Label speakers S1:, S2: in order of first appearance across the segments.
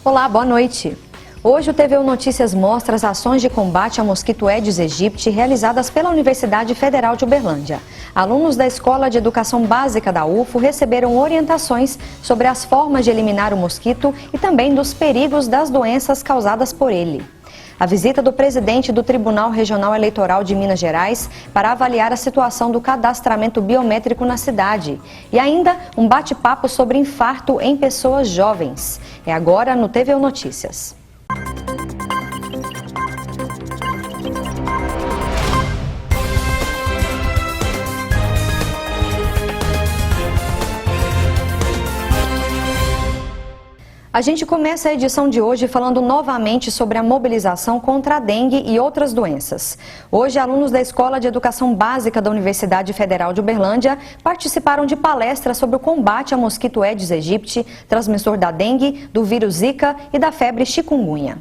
S1: Olá, boa noite. Hoje o TVU Notícias mostra as ações de combate ao mosquito Aedes aegypti realizadas pela Universidade Federal de Uberlândia. Alunos da Escola de Educação Básica da UFO receberam orientações sobre as formas de eliminar o mosquito e também dos perigos das doenças causadas por ele. A visita do presidente do Tribunal Regional Eleitoral de Minas Gerais para avaliar a situação do cadastramento biométrico na cidade. E ainda um bate-papo sobre infarto em pessoas jovens. É agora no TVU Notícias. A gente começa a edição de hoje falando novamente sobre a mobilização contra a dengue e outras doenças. Hoje, alunos da Escola de Educação Básica da Universidade Federal de Uberlândia participaram de palestras sobre o combate ao mosquito Aedes aegypti, transmissor da dengue, do vírus Zika e da febre chikungunya.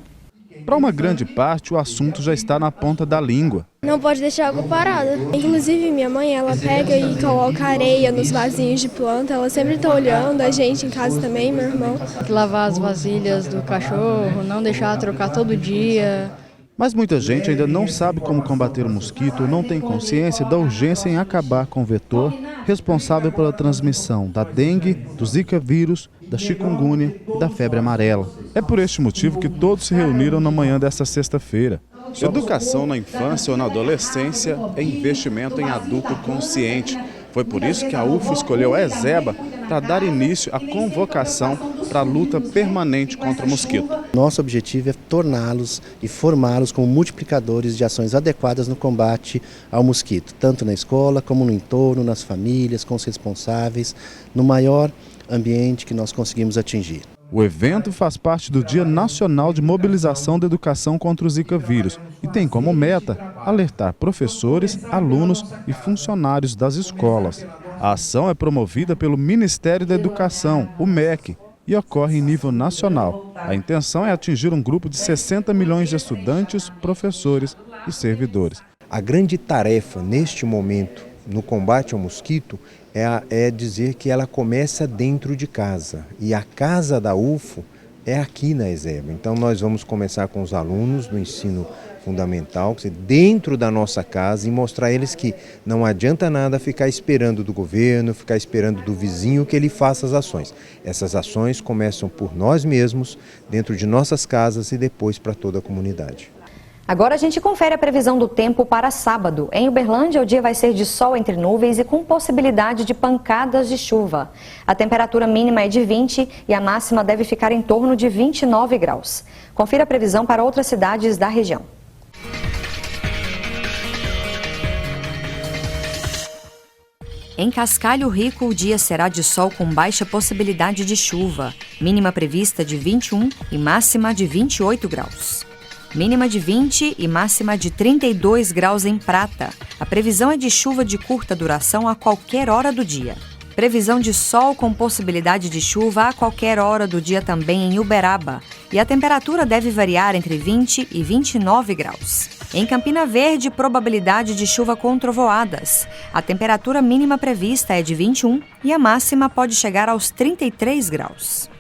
S2: Para uma grande parte, o assunto já está na ponta da língua.
S3: Não pode deixar água parada. Inclusive, minha mãe, ela pega e coloca areia nos vasinhos de planta. Ela sempre está olhando, a gente em casa também, meu irmão.
S4: Tem que lavar as vasilhas do cachorro, não deixar trocar todo dia.
S2: Mas muita gente ainda não sabe como combater o mosquito ou não tem consciência da urgência em acabar com o vetor responsável pela transmissão da dengue, do Zika vírus, da chikungunya e da febre amarela. É por este motivo que todos se reuniram na manhã desta sexta-feira. Educação na infância ou na adolescência é investimento em adulto consciente. Foi por isso que a UFO escolheu a ESEBA para dar início à convocação para a luta permanente contra o mosquito.
S5: Nosso objetivo é torná-los e formá-los como multiplicadores de ações adequadas no combate ao mosquito, tanto na escola como no entorno, nas famílias, com os responsáveis, no maior ambiente que nós conseguimos atingir.
S2: O evento faz parte do Dia Nacional de Mobilização da Educação contra o Zika vírus e tem como meta alertar professores, alunos e funcionários das escolas. A ação é promovida pelo Ministério da Educação, o MEC, e ocorre em nível nacional. A intenção é atingir um grupo de 60 milhões de estudantes, professores e servidores.
S6: A grande tarefa neste momento no combate ao mosquito é dizer que ela começa dentro de casa. E a casa da UFO é aqui na ESEBA. Então nós vamos começar com os alunos do ensino fundamental, dentro da nossa casa, e mostrar a eles que não adianta nada ficar esperando do governo, ficar esperando do vizinho que ele faça as ações. Essas ações começam por nós mesmos, dentro de nossas casas e depois para toda a comunidade.
S1: Agora a gente confere a previsão do tempo para sábado. Em Uberlândia, o dia vai ser de sol entre nuvens e com possibilidade de pancadas de chuva. A temperatura mínima é de 20 e a máxima deve ficar em torno de 29 graus. Confira a previsão para outras cidades da região. Em Cascalho Rico, o dia será de sol com baixa possibilidade de chuva. Mínima prevista de 21 e máxima de 28 graus. Mínima de 20 e máxima de 32 graus em Prata. A previsão é de chuva de curta duração a qualquer hora do dia. Previsão de sol com possibilidade de chuva a qualquer hora do dia também em Uberaba. E a temperatura deve variar entre 20 e 29 graus. Em Campina Verde, probabilidade de chuva com trovoadas. A temperatura mínima prevista é de 21 e a máxima pode chegar aos 33 graus.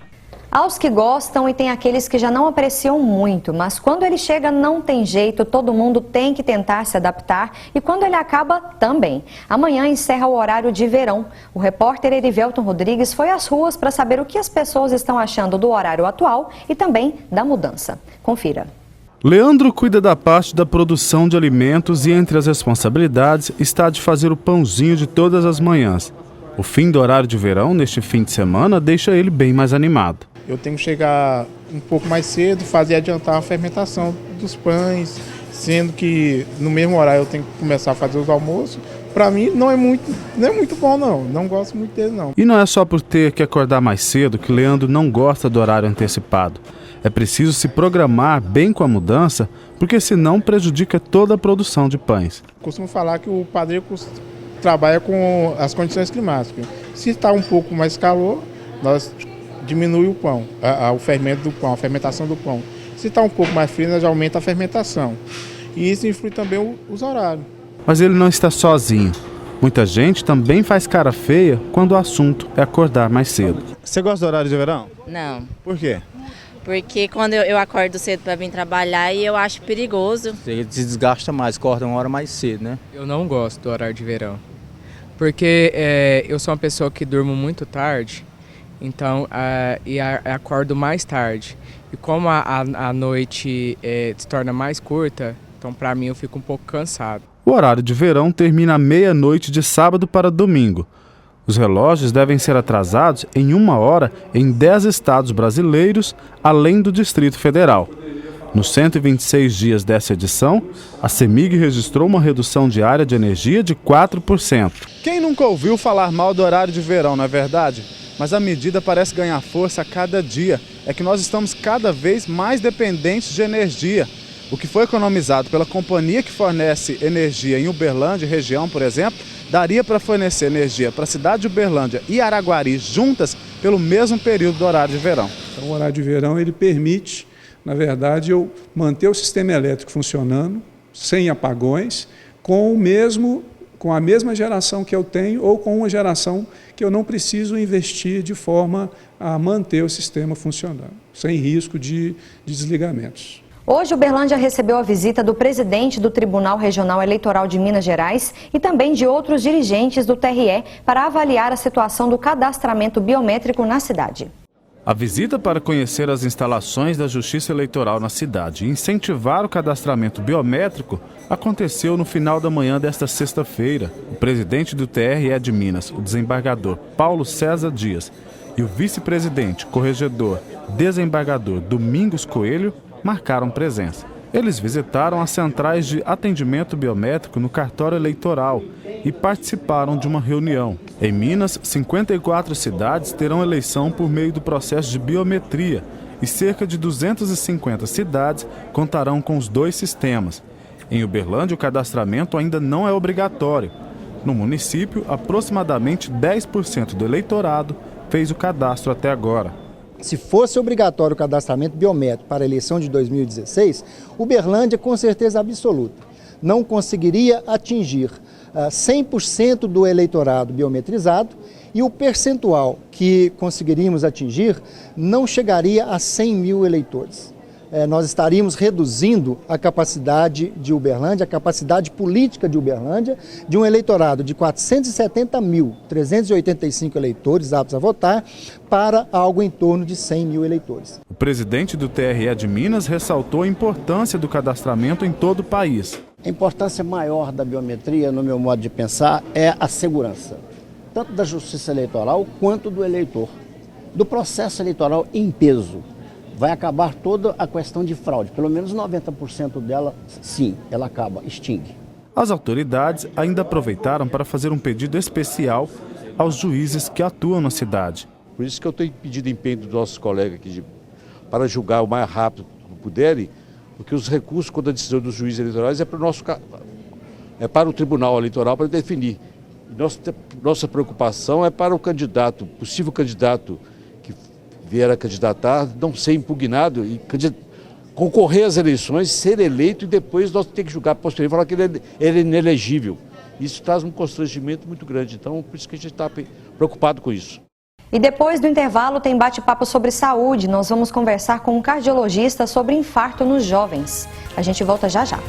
S1: Aos que gostam e tem aqueles que já não apreciam muito, mas quando ele chega não tem jeito, todo mundo tem que tentar se adaptar e quando ele acaba, também. Amanhã encerra o horário de verão. O repórter Erivelton Rodrigues foi às ruas para saber o que as pessoas estão achando do horário atual e também da mudança. Confira.
S2: Leandro cuida da parte da produção de alimentos e entre as responsabilidades está de fazer o pãozinho de todas as manhãs. O fim do horário de verão, neste fim de semana, deixa ele bem mais animado.
S7: Eu tenho que chegar um pouco mais cedo, adiantar a fermentação dos pães, sendo que no mesmo horário eu tenho que começar a fazer os almoços. Para mim não é muito bom não gosto muito dele não.
S2: E não é só por ter que acordar mais cedo que Leandro não gosta do horário antecipado. É preciso se programar bem com a mudança, porque senão prejudica toda a produção de pães.
S7: Costumo falar que o padeiro trabalha com as condições climáticas. Se está um pouco mais calor, nós diminui o pão, o fermento do pão, a fermentação do pão. Se está um pouco mais frio, nós já aumenta a fermentação. E isso influi também os horários.
S2: Mas ele não está sozinho. Muita gente também faz cara feia quando o assunto é acordar mais cedo. Você gosta do horário de verão?
S8: Não.
S2: Por quê?
S8: Porque quando eu acordo cedo para vir trabalhar e eu acho perigoso.
S9: Ele se desgasta mais, acorda uma hora mais cedo, né?
S10: Eu não gosto do horário de verão, porque eu sou uma pessoa que durmo muito tarde, então acordo mais tarde. E como a noite se torna mais curta, então para mim eu fico um pouco cansado.
S2: O horário de verão termina à meia-noite de sábado para domingo. Os relógios devem ser atrasados em 1 hora em 10 estados brasileiros, além do Distrito Federal. Nos 126 dias dessa edição, a CEMIG registrou uma redução diária de energia de 4%. Quem nunca ouviu falar mal do horário de verão, não é verdade? Mas a medida parece ganhar força a cada dia. É que nós estamos cada vez mais dependentes de energia. O que foi economizado pela companhia que fornece energia em Uberlândia, região, por exemplo, daria para fornecer energia para a cidade de Uberlândia e Araguari juntas pelo mesmo período do horário de verão.
S11: Então, o horário de verão ele permite, na verdade, eu manter o sistema elétrico funcionando, sem apagões, com a mesma geração que eu tenho ou com uma geração que eu não preciso investir de forma a manter o sistema funcionando, sem risco de desligamentos.
S1: Hoje, Uberlândia recebeu a visita do presidente do Tribunal Regional Eleitoral de Minas Gerais e também de outros dirigentes do TRE para avaliar a situação do cadastramento biométrico na cidade.
S2: A visita para conhecer as instalações da Justiça Eleitoral na cidade e incentivar o cadastramento biométrico aconteceu no final da manhã desta sexta-feira. O presidente do TRE de Minas, o desembargador Paulo César Dias, e o vice-presidente, corregedor, desembargador Domingos Coelho, marcaram presença. Eles visitaram as centrais de atendimento biométrico no cartório eleitoral e participaram de uma reunião. Em Minas, 54 cidades terão eleição por meio do processo de biometria e cerca de 250 cidades contarão com os 2 sistemas. Em Uberlândia, o cadastramento ainda não é obrigatório. No município, aproximadamente 10% do eleitorado fez o cadastro até agora.
S12: Se fosse obrigatório o cadastramento biométrico para a eleição de 2016, Uberlândia, com certeza absoluta, não conseguiria atingir 100% do eleitorado biometrizado e o percentual que conseguiríamos atingir não chegaria a 100 mil eleitores. Nós estaríamos reduzindo a capacidade de Uberlândia, a capacidade política de Uberlândia, de um eleitorado de 470.385 eleitores aptos a votar, para algo em torno de 100 mil eleitores.
S2: O presidente do TRE de Minas ressaltou a importância do cadastramento em todo o país.
S13: A importância maior da biometria, no meu modo de pensar, é a segurança, tanto da justiça eleitoral quanto do eleitor, do processo eleitoral em peso. Vai acabar toda a questão de fraude, pelo menos 90% dela, sim, ela acaba, extingue.
S2: As autoridades ainda aproveitaram para fazer um pedido especial aos juízes que atuam na cidade.
S14: Por isso que eu tenho pedido empenho dos nossos colegas aqui para julgar o mais rápido que puderem, porque os recursos, quando a decisão dos juízes eleitorais é para o Tribunal Eleitoral para definir. Nossa preocupação é para o candidato, possível candidato que vier a candidatar, não ser impugnado e concorrer às eleições, ser eleito e depois nós temos que julgar posteriormente e falar que ele é inelegível. Isso traz um constrangimento muito grande, então por isso que a gente está preocupado com isso.
S1: E depois do intervalo tem bate-papo sobre saúde. Nós vamos conversar com um cardiologista sobre infarto nos jovens. A gente volta já já.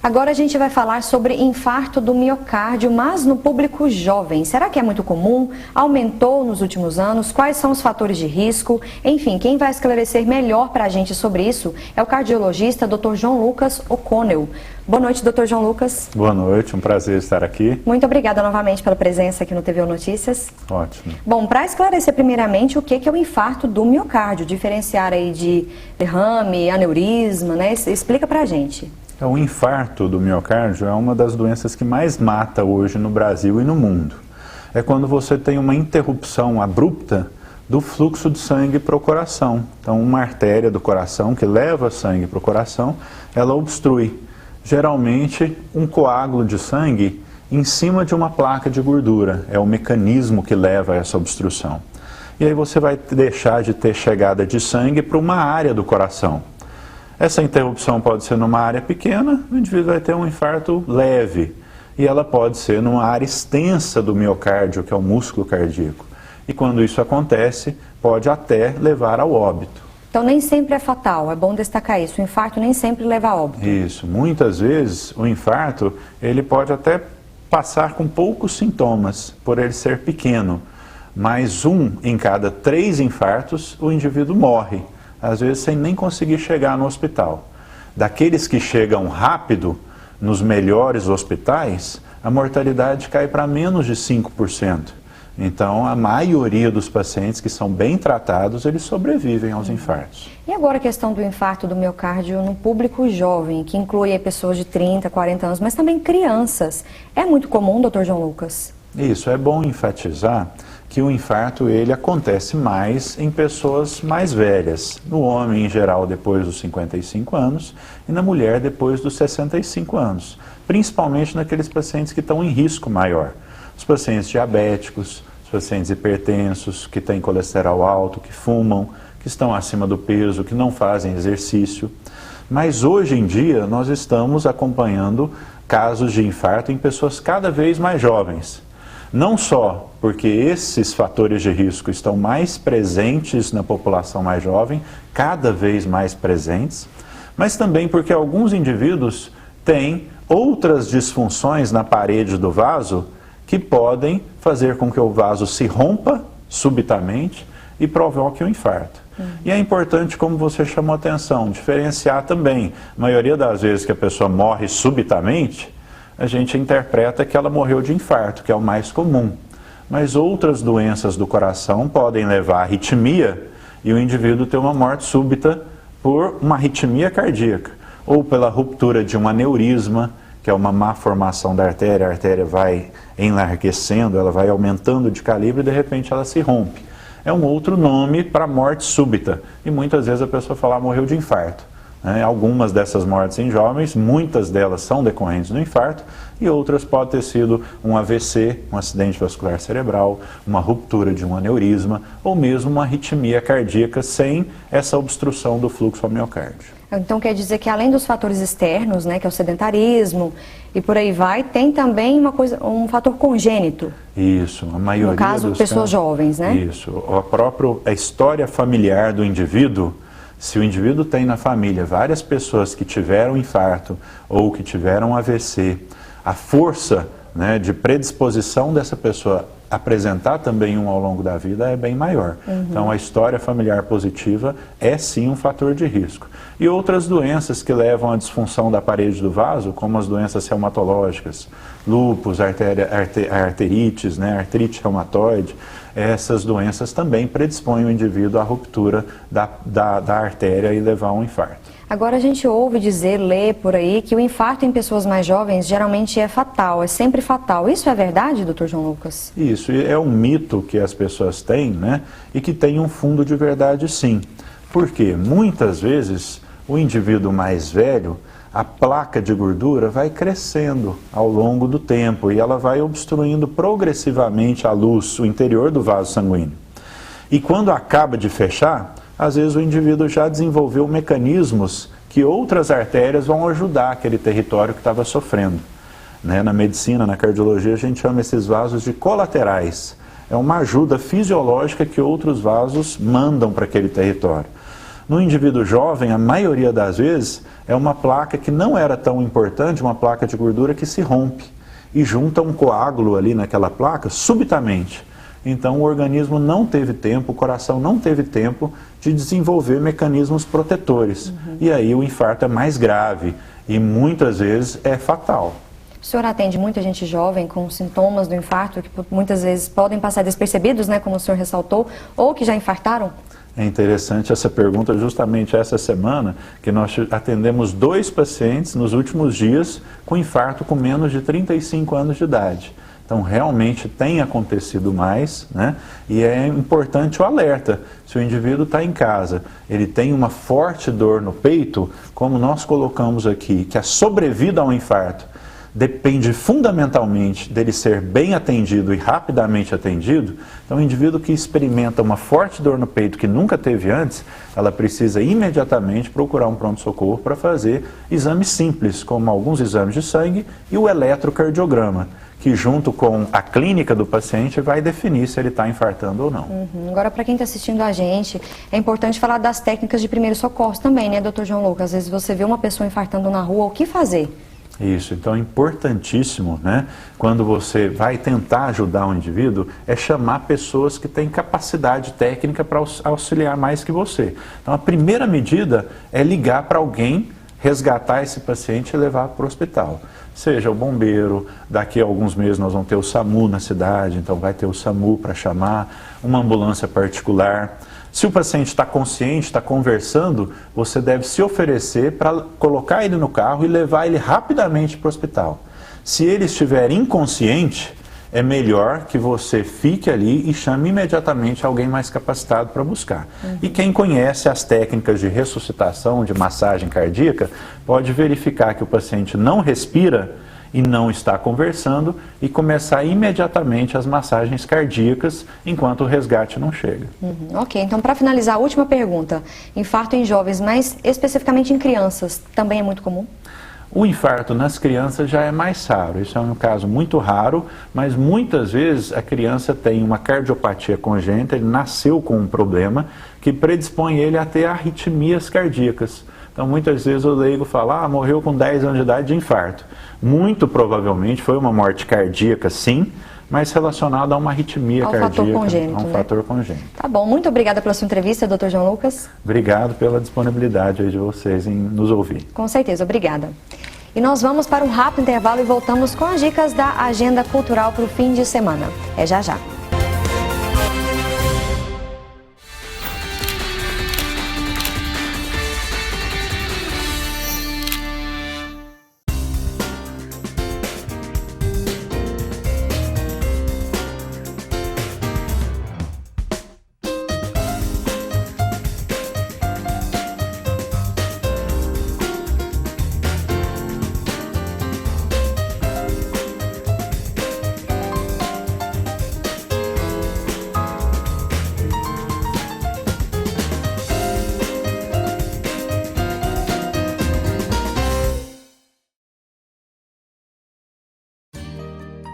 S1: Agora a gente vai falar sobre infarto do miocárdio, mas no público jovem. Será que é muito comum? Aumentou nos últimos anos? Quais são os fatores de risco? Enfim, quem vai esclarecer melhor para a gente sobre isso é o cardiologista Dr. João Lucas O'Connell. Boa noite, Dr. João Lucas.
S15: Boa noite, um prazer estar aqui.
S1: Muito obrigada novamente pela presença aqui no TVU Notícias.
S15: Ótimo.
S1: Bom, para esclarecer primeiramente o que é o infarto do miocárdio, diferenciar aí de derrame, aneurisma, né? Explica para a gente.
S15: O infarto do miocárdio é uma das doenças que mais mata hoje no Brasil e no mundo. É quando você tem uma interrupção abrupta do fluxo de sangue para o coração. Então, uma artéria do coração que leva sangue para o coração, ela obstrui. Geralmente, um coágulo de sangue em cima de uma placa de gordura. É o mecanismo que leva a essa obstrução. E aí você vai deixar de ter chegada de sangue para uma área do coração. Essa interrupção pode ser numa área pequena, o indivíduo vai ter um infarto leve. E ela pode ser numa área extensa do miocárdio, que é o músculo cardíaco. E quando isso acontece, pode até levar ao óbito.
S1: Então nem sempre é fatal, é bom destacar isso. O infarto nem sempre leva a óbito.
S15: Isso. Muitas vezes o infarto, ele pode até passar com poucos sintomas, por ele ser pequeno. Mas 1 em cada 3 infartos, o indivíduo morre. Às vezes sem nem conseguir chegar no hospital. Daqueles que chegam rápido, nos melhores hospitais, a mortalidade cai para menos de 5%. Então, a maioria dos pacientes que são bem tratados, eles sobrevivem aos infartos.
S1: E agora a questão do infarto do miocárdio no público jovem, que inclui pessoas de 30, 40 anos, mas também crianças. É muito comum, Dr. João Lucas?
S15: Isso, é bom enfatizar que o infarto ele acontece mais em pessoas mais velhas. No homem, em geral, depois dos 55 anos e na mulher depois dos 65 anos. Principalmente naqueles pacientes que estão em risco maior. Os pacientes diabéticos, os pacientes hipertensos, que têm colesterol alto, que fumam, que estão acima do peso, que não fazem exercício. Mas hoje em dia nós estamos acompanhando casos de infarto em pessoas cada vez mais jovens. Não só porque esses fatores de risco estão mais presentes na população mais jovem, cada vez mais presentes, mas também porque alguns indivíduos têm outras disfunções na parede do vaso que podem fazer com que o vaso se rompa subitamente e provoque um infarto. E é importante, como você chamou a atenção, diferenciar também. A maioria das vezes que a pessoa morre subitamente, a gente interpreta que ela morreu de infarto, que é o mais comum. Mas outras doenças do coração podem levar à arritmia e o indivíduo ter uma morte súbita por uma arritmia cardíaca, ou pela ruptura de um aneurisma, que é uma má formação da artéria, a artéria vai enlarguecendo, ela vai aumentando de calibre e de repente ela se rompe. É um outro nome para morte súbita e muitas vezes a pessoa fala, morreu de infarto. Algumas dessas mortes em jovens, muitas delas são decorrentes do infarto e outras podem ter sido um AVC, um acidente vascular cerebral, uma ruptura de um aneurisma ou mesmo uma arritmia cardíaca sem essa obstrução do fluxo ao miocárdio.
S1: Então quer dizer que além dos fatores externos, né, que é o sedentarismo e por aí vai, tem também um fator congênito.
S15: Isso, a maioria
S1: no caso, pessoas jovens, né?
S15: Isso, a história familiar do indivíduo. Se o indivíduo tem na família várias pessoas que tiveram infarto ou que tiveram AVC, a força, né, de predisposição dessa pessoa apresentar também um ao longo da vida é bem maior. Então a história familiar positiva é sim um fator de risco. E outras doenças que levam à disfunção da parede do vaso, como as doenças reumatológicas, lúpus, arterites, né, artrite reumatoide, essas doenças também predispõem o indivíduo à ruptura da artéria e levar a um infarto.
S1: Agora a gente ouve dizer, lê por aí, que o infarto em pessoas mais jovens geralmente é fatal, é sempre fatal. Isso é verdade, Dr. João Lucas?
S15: Isso, é um mito que as pessoas têm, né? E que tem um fundo de verdade sim. Porque muitas vezes o indivíduo mais velho, a placa de gordura vai crescendo ao longo do tempo e ela vai obstruindo progressivamente a luz, o interior do vaso sanguíneo. E quando acaba de fechar, às vezes o indivíduo já desenvolveu mecanismos que outras artérias vão ajudar aquele território que estava sofrendo. Né? Na medicina, na cardiologia, a gente chama esses vasos de colaterais. É uma ajuda fisiológica que outros vasos mandam para aquele território. No indivíduo jovem, a maioria das vezes, é uma placa que não era tão importante, uma placa de gordura que se rompe e junta um coágulo ali naquela placa subitamente. Então o organismo não teve tempo, o coração não teve tempo de desenvolver mecanismos protetores. E aí o infarto é mais grave e muitas vezes é fatal.
S1: O senhor atende muita gente jovem com sintomas do infarto que muitas vezes podem passar despercebidos, né, como o senhor ressaltou, ou que já infartaram?
S15: É interessante essa pergunta, justamente essa semana, que nós atendemos 2 pacientes nos últimos dias com infarto com menos de 35 anos de idade. Então, realmente tem acontecido mais, né? E é importante o alerta. Se o indivíduo está em casa, ele tem uma forte dor no peito, como nós colocamos aqui, que a sobrevida ao infarto depende fundamentalmente dele ser bem atendido e rapidamente atendido. Então, o indivíduo que experimenta uma forte dor no peito que nunca teve antes, ela precisa imediatamente procurar um pronto-socorro para fazer exames simples, como alguns exames de sangue e o eletrocardiograma, que junto com a clínica do paciente vai definir se ele está infartando ou não.
S1: Agora, para quem está assistindo a gente, é importante falar das técnicas de primeiro socorro também, né, doutor João Lucas? Às vezes você vê uma pessoa infartando na rua, o que fazer?
S15: Isso, então é importantíssimo, né, quando você vai tentar ajudar um indivíduo, é chamar pessoas que têm capacidade técnica para auxiliar mais que você. Então a primeira medida é ligar para alguém, resgatar esse paciente e levar para o hospital. Seja o bombeiro, daqui a alguns meses nós vamos ter o SAMU na cidade, então vai ter o SAMU para chamar, uma ambulância particular. Se o paciente está consciente, está conversando, você deve se oferecer para colocar ele no carro e levar ele rapidamente para o hospital. Se ele estiver inconsciente, é melhor que você fique ali e chame imediatamente alguém mais capacitado para buscar. E quem conhece as técnicas de ressuscitação, de massagem cardíaca, pode verificar que o paciente não respira e não está conversando e começar imediatamente as massagens cardíacas enquanto o resgate não chega.
S1: Ok, então para finalizar, a última pergunta. Infarto em jovens, mas especificamente em crianças, também é muito comum?
S15: O infarto nas crianças já é mais raro, isso é um caso muito raro, mas muitas vezes a criança tem uma cardiopatia congênita, ele nasceu com um problema que predispõe ele a ter arritmias cardíacas. Então muitas vezes o leigo fala, morreu com 10 anos de idade de infarto. Muito provavelmente foi uma morte cardíaca, sim, mas relacionada a uma arritmia cardíaca,
S1: fator congênito,
S15: a um fator congênito.
S1: Tá bom, muito obrigada pela sua entrevista, doutor João Lucas.
S15: Obrigado pela disponibilidade aí de vocês em nos ouvir.
S1: Com certeza, obrigada. E nós vamos para um rápido intervalo e voltamos com as dicas da agenda cultural para o fim de semana. É já já.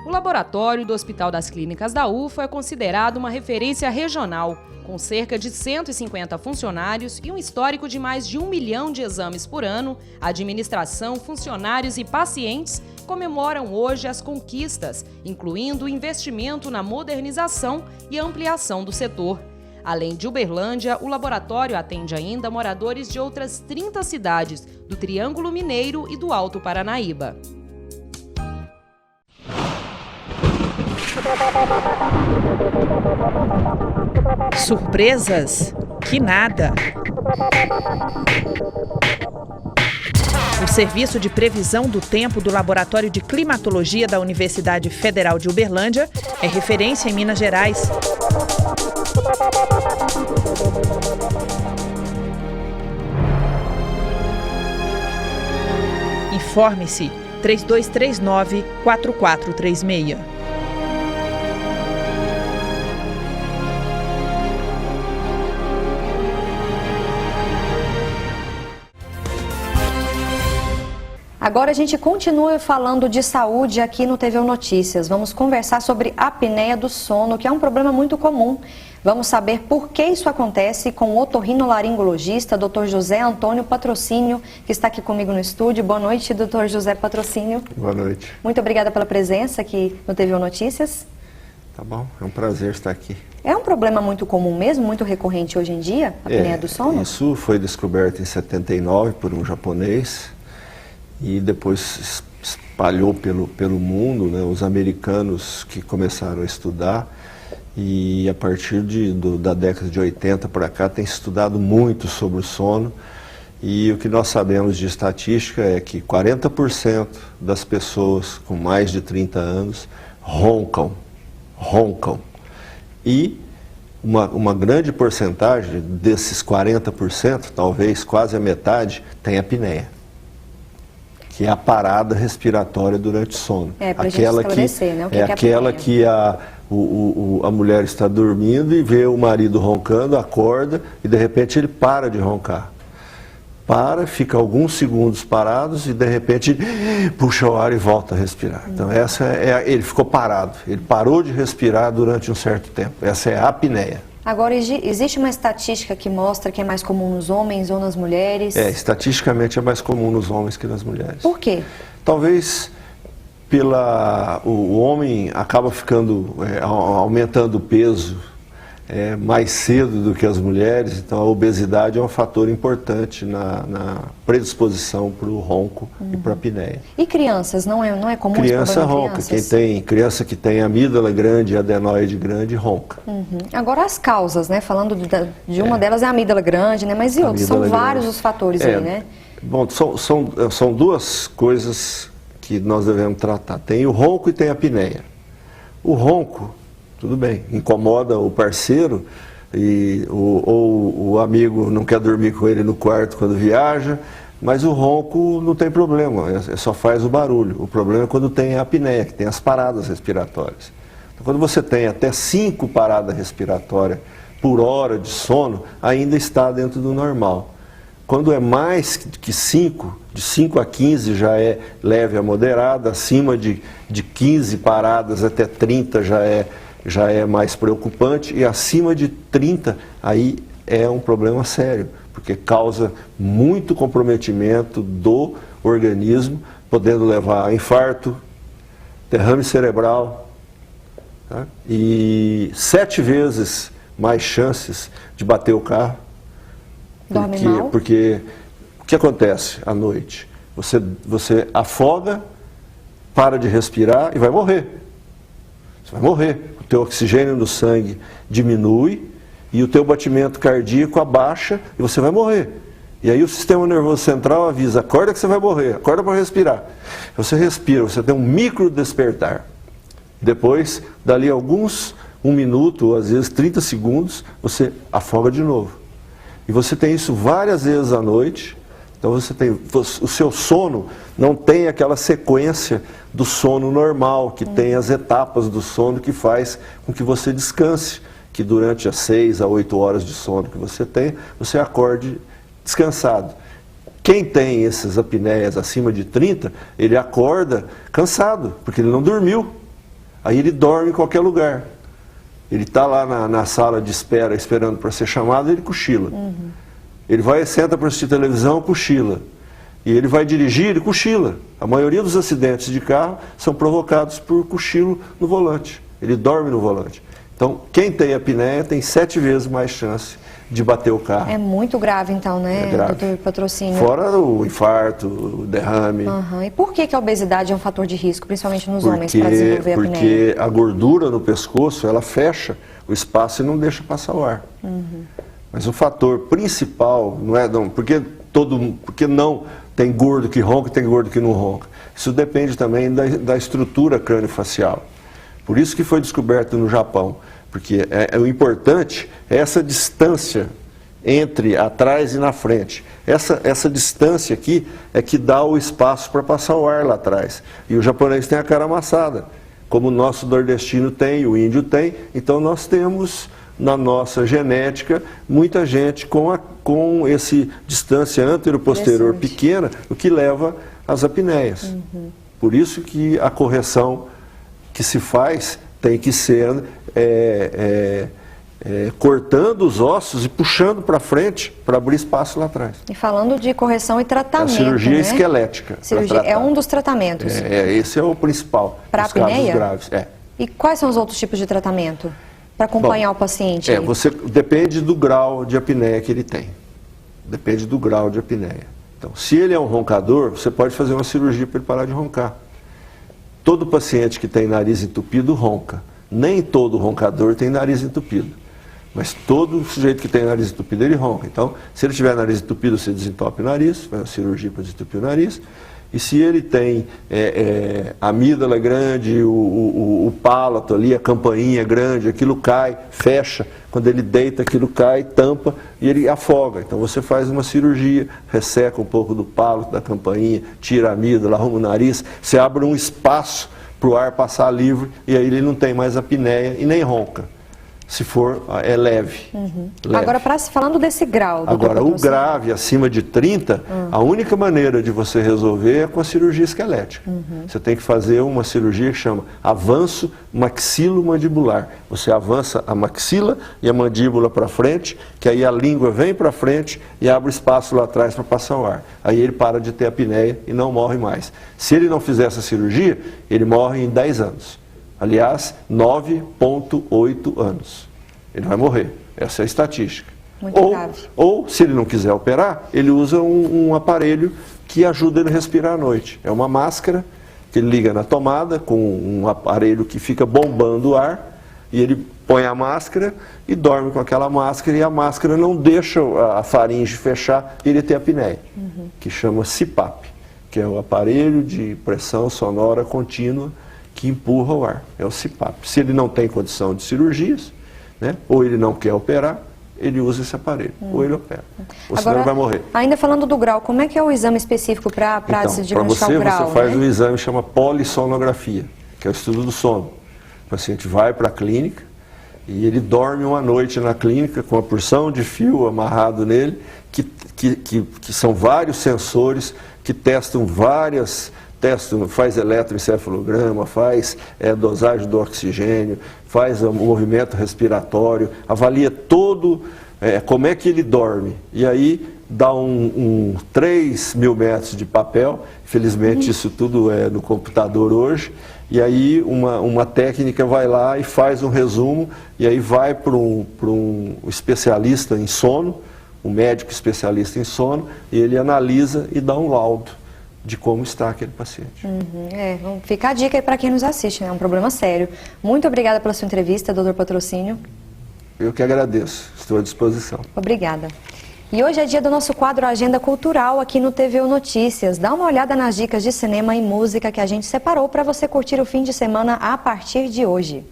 S16: O laboratório do Hospital das Clínicas da UFA é considerado uma referência regional, com cerca de 150 funcionários e um histórico de mais de 1 milhão de exames por ano. A administração, funcionários e pacientes comemoram hoje as conquistas, incluindo o investimento na modernização e ampliação do setor. Além de Uberlândia, o laboratório atende ainda moradores de outras 30 cidades do Triângulo Mineiro e do Alto Paranaíba.
S17: Surpresas? Que nada! O Serviço de Previsão do Tempo do Laboratório de Climatologia da Universidade Federal de Uberlândia é referência em Minas Gerais. Informe-se 3239-4436.
S1: Agora a gente continua falando de saúde aqui no TV Notícias. Vamos conversar sobre a apneia do sono, que é um problema muito comum. Vamos saber por que isso acontece com o otorrinolaringologista, Dr. José Antônio Patrocínio, que está aqui comigo no estúdio. Boa noite, Dr. José Patrocínio.
S18: Boa noite.
S1: Muito obrigada pela presença aqui no TV Notícias.
S18: Tá bom, é um prazer estar aqui.
S1: É um problema muito comum mesmo, muito recorrente hoje em dia, a apneia do sono?
S18: Isso foi descoberto em 79 por um japonês e depois espalhou pelo mundo, né, os americanos que começaram a estudar, e a partir da década de 80 para cá tem estudado muito sobre o sono, e o que nós sabemos de estatística é que 40% das pessoas com mais de 30 anos roncam, e uma grande porcentagem desses 40%, talvez quase a metade, tem apneia, que é a parada respiratória durante o sono.
S1: Pra gente esclarecer, né? O que
S18: é
S1: que
S18: aquela
S1: apneia?
S18: que a mulher está dormindo e vê o marido roncando, acorda e de repente ele para de roncar. Fica alguns segundos parados e de repente puxa o ar e volta a respirar. Então ele ficou parado, ele parou de respirar durante um certo tempo. Essa é a apneia.
S1: Agora, existe uma estatística que mostra que é mais comum nos homens ou nas mulheres?
S18: Estatisticamente é mais comum nos homens que nas mulheres.
S1: Por quê?
S18: Talvez o homem acaba ficando, aumentando o peso mais cedo do que as mulheres, então a obesidade é um fator importante na predisposição para o ronco e para a apneia.
S1: E crianças, não é comum
S18: Criança ronca, criança que tem amígdala grande e adenoide grande ronca.
S1: Agora as causas, né? Falando de uma delas é a amígdala grande, né? Mas e outros? São vários os fatores aí, né?
S18: Bom, são duas coisas que nós devemos tratar. Tem o ronco e tem a apneia. O ronco, tudo bem, incomoda o parceiro ou o amigo não quer dormir com ele no quarto quando viaja, mas o ronco não tem problema, só faz o barulho. O problema é quando tem a apneia, que tem as paradas respiratórias. Então, quando você tem até 5 paradas respiratórias por hora de sono, ainda está dentro do normal. Quando é mais que 5, de 5 a 15 já é leve a moderada, acima de 15 paradas até 30 já é mais preocupante, e acima de 30 aí é um problema sério, porque causa muito comprometimento do organismo, podendo levar a infarto, derrame cerebral, tá? E 7 vezes mais chances de bater o carro. Porque o que acontece à noite? Você afoga, para de respirar e vai morrer. Você vai morrer. O teu oxigênio no sangue diminui e o teu batimento cardíaco abaixa e você vai morrer. E aí o sistema nervoso central avisa: acorda que você vai morrer, acorda para respirar. Você respira, você tem um micro despertar. Depois, dali alguns, 1 minuto ou às vezes 30 segundos, você afoga de novo. E você tem isso várias vezes à noite. Então o seu sono não tem aquela sequência do sono normal, que tem as etapas do sono que faz com que você descanse, que durante as 6 a 8 horas de sono que você tem, você acorde descansado. Quem tem essas apneias acima de 30, ele acorda cansado, porque ele não dormiu. Aí ele dorme em qualquer lugar. Ele está lá na sala de espera, esperando para ser chamado, ele cochila. Ele vai, senta para assistir televisão, cochila. E ele vai dirigir, ele cochila. A maioria dos acidentes de carro são provocados por cochilo no volante. Ele dorme no volante. Então, quem tem apneia tem 7 vezes mais chance de bater o carro.
S1: É muito grave então, né,
S18: grave.
S1: doutor Patrocínio?
S18: Fora o infarto, o derrame.
S1: E por que a obesidade é um fator de risco, principalmente nos homens, para desenvolver a apneia?
S18: Porque a gordura no pescoço, ela fecha o espaço e não deixa passar o ar. Mas o fator principal, porque não tem gordo que ronca e tem gordo que não ronca. Isso depende também da estrutura crânio-facial. Por isso que foi descoberto no Japão. Porque o importante é essa distância entre atrás e na frente. Essa distância aqui é que dá o espaço para passar o ar lá atrás. E o japonês tem a cara amassada, como o nosso nordestino tem, o índio tem. Então nós temos na nossa genética muita gente com essa distância antero-posterior pequena, o que leva às apneias. Por isso que a correção que se faz tem que ser cortando os ossos e puxando para frente para abrir espaço lá atrás.
S1: E falando de correção e tratamento,
S18: a cirurgia,
S1: né?
S18: Esquelética.
S1: Cirurgia é um dos tratamentos.
S18: Esse é o principal.
S1: Para a apneia?
S18: Casos graves.
S1: E quais são os outros tipos de tratamento para acompanhar o paciente?
S18: Depende do grau de apneia que ele tem. Depende do grau de apneia. Então, se ele é um roncador, você pode fazer uma cirurgia para ele parar de roncar. Todo paciente que tem nariz entupido ronca. Nem todo roncador tem nariz entupido. Mas todo sujeito que tem nariz entupido, ele ronca. Então, se ele tiver nariz entupido, você desentope o nariz, faz uma cirurgia para desentupir o nariz. E se ele tem amígdala grande, o palato ali, a campainha grande, aquilo cai, fecha. Quando ele deita, aquilo cai, tampa e ele afoga. Então você faz uma cirurgia, resseca um pouco do palato, da campainha, tira a amígdala, arruma o nariz, você abre um espaço para o ar passar livre e aí ele não tem mais apneia e nem ronca. Se for, é leve. Leve.
S1: Agora, falando desse grau...
S18: Agora, o grave, acima de 30, a única maneira de você resolver é com a cirurgia esquelética. Você tem que fazer uma cirurgia que chama avanço maxilomandibular. Você avança a maxila e a mandíbula para frente, que aí a língua vem para frente e abre espaço lá atrás para passar o ar. Aí ele para de ter apneia e não morre mais. Se ele não fizer essa cirurgia, ele morre em 10 anos. Aliás, 9,8 anos. Ele vai morrer. Essa é a estatística. Ou, se ele não quiser operar, ele usa um aparelho que ajuda ele a respirar à noite. É uma máscara que ele liga na tomada com um aparelho que fica bombando o ar e ele põe a máscara e dorme com aquela máscara e a máscara não deixa a faringe fechar e ele ter apneia, que chama CPAP, que é o aparelho de pressão sonora contínua que empurra o ar, é o CPAP. Se ele não tem condição de cirurgias, né, ou ele não quer operar, ele usa esse aparelho, ou ele opera, ou senão ele vai morrer.
S1: Ainda falando do grau, como é que é o exame específico para se diagnosticar o grau?
S18: Você faz um exame que chama polissonografia, que é o estudo do sono. O paciente vai para a clínica e ele dorme uma noite na clínica com uma porção de fio amarrado nele, que são vários sensores que testam faz eletroencefalograma, faz dosagem do oxigênio, faz o movimento respiratório, avalia todo como é que ele dorme. E aí dá 3.000 metros de papel, felizmente isso tudo é no computador hoje, e aí uma técnica vai lá e faz um resumo, e aí vai para um especialista em sono, um médico especialista em sono, e ele analisa e dá um laudo de como está aquele paciente.
S1: Fica a dica aí para quem nos assiste, né? É um problema sério. Muito obrigada pela sua entrevista, doutor Patrocínio.
S18: Eu que agradeço, estou à disposição.
S1: Obrigada. E hoje é dia do nosso quadro Agenda Cultural aqui no TVU Notícias. Dá uma olhada nas dicas de cinema e música que a gente separou para você curtir o fim de semana a partir de hoje.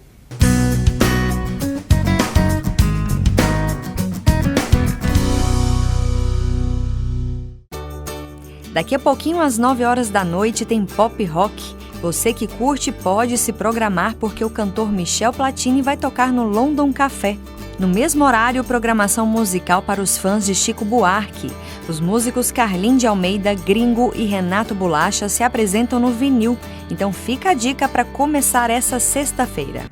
S1: Daqui a pouquinho, às 9 horas da noite, tem Pop Rock. Você que curte pode se programar porque o cantor Michel Platini vai tocar no London Café. No mesmo horário, programação musical para os fãs de Chico Buarque. Os músicos Carlinhos de Almeida, Gringo e Renato Bolacha se apresentam no Vinil. Então fica a dica para começar essa sexta-feira.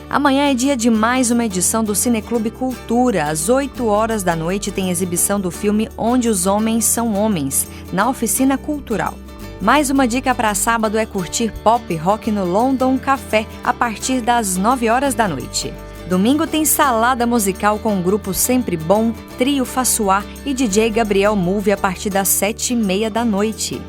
S1: Amanhã é dia de mais uma edição do Cineclube Cultura. Às 8 horas da noite tem exibição do filme Onde os Homens São Homens, na Oficina Cultural. Mais uma dica para sábado é curtir pop rock no London Café, a partir das 9 horas da noite. Domingo tem salada musical com o grupo Sempre Bom, Trio Fassuá e DJ Gabriel Move a partir das 7h30 da noite.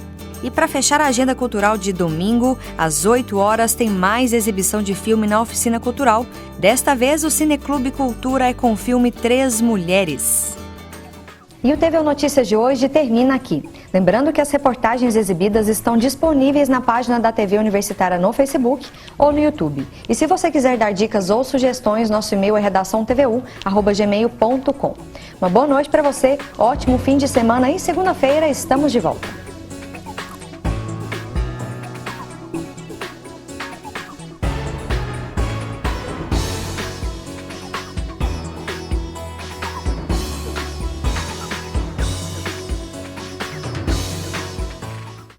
S1: E para fechar a agenda cultural de domingo, às 8 horas tem mais exibição de filme na Oficina Cultural. Desta vez, o Cineclube Cultura é com o filme Três Mulheres. E o TVU Notícias de hoje termina aqui. Lembrando que as reportagens exibidas estão disponíveis na página da TV Universitária no Facebook ou no YouTube. E se você quiser dar dicas ou sugestões, nosso e-mail é redaçãotvu@gmail.com. Uma boa noite para você, ótimo fim de semana e segunda-feira estamos de volta.